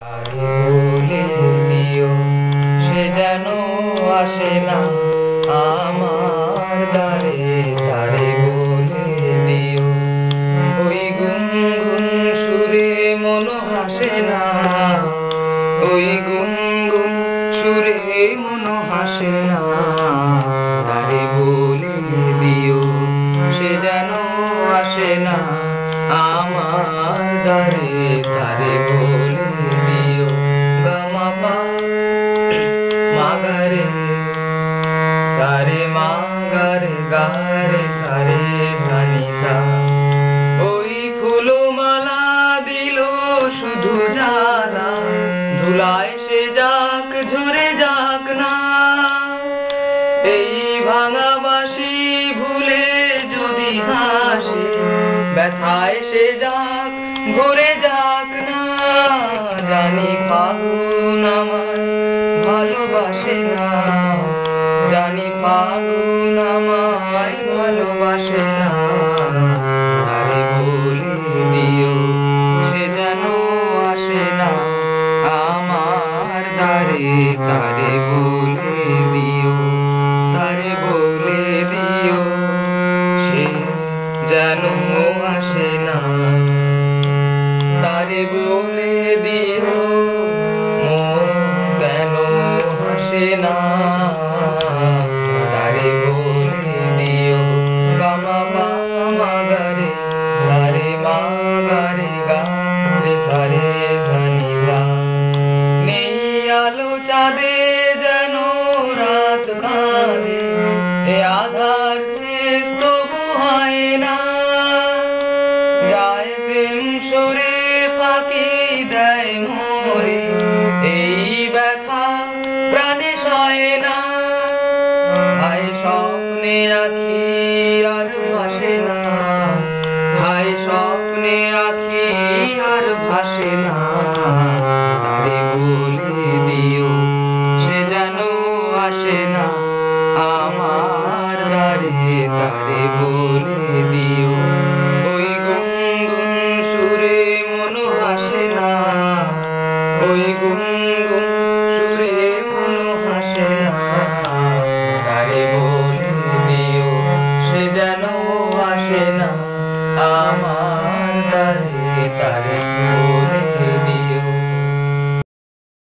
তারে বলে দিও সে যেন আসে না আমার দ্বারে। তারে বলে দিও ওই গুনগুন সুরে মন হাসে না, ওই গুনগুন সুরে মন হাসে না। তারে বলে দিও সে যেন আসে না আমার দ্বারে। তারে বলে দিও গামা পা মাগারে সারে মাগারে গারে সারে ধানিসা। ওই ফুলমালা দিল শুধু জ্বালা, ধুলায় সে যাক ঝরে যাক না। এই ভাঙা বাঁশি ভুলে যদি হাসে, ব্যথায় সে যাক ভরে যাক না। জানি ফাগুন আমার ভালোবাসে না, জানি ফাগুন আমায় ভালোবাসে না। তারে বলে দিও সে যেন আসে না আমার দ্বারে। তারে বলে দিও, তারে বলে দিও সে যেন আসে না। তারে বলে দিও মন কেন হাসে না। তারে বলে দিও গামা পা মাগারে সারে মাগারে গারে সারে ধানিসা। নেই আলো চাঁদে যেন রাত কাঁদে, এ আধার শেষ তবু হয় না। যায় প্রেম সরে ফাঁকি দেয় মোরে, এই ব্যথা প্রাণে সয় না। হায় স্বপ্নে আঁখি আর ভাসে না, হায় স্বপ্নে আঁখি আর ভাসে না। তারে বলে দিও সে যেন আসে না আমার দ্বারে। তারে বলে দিও।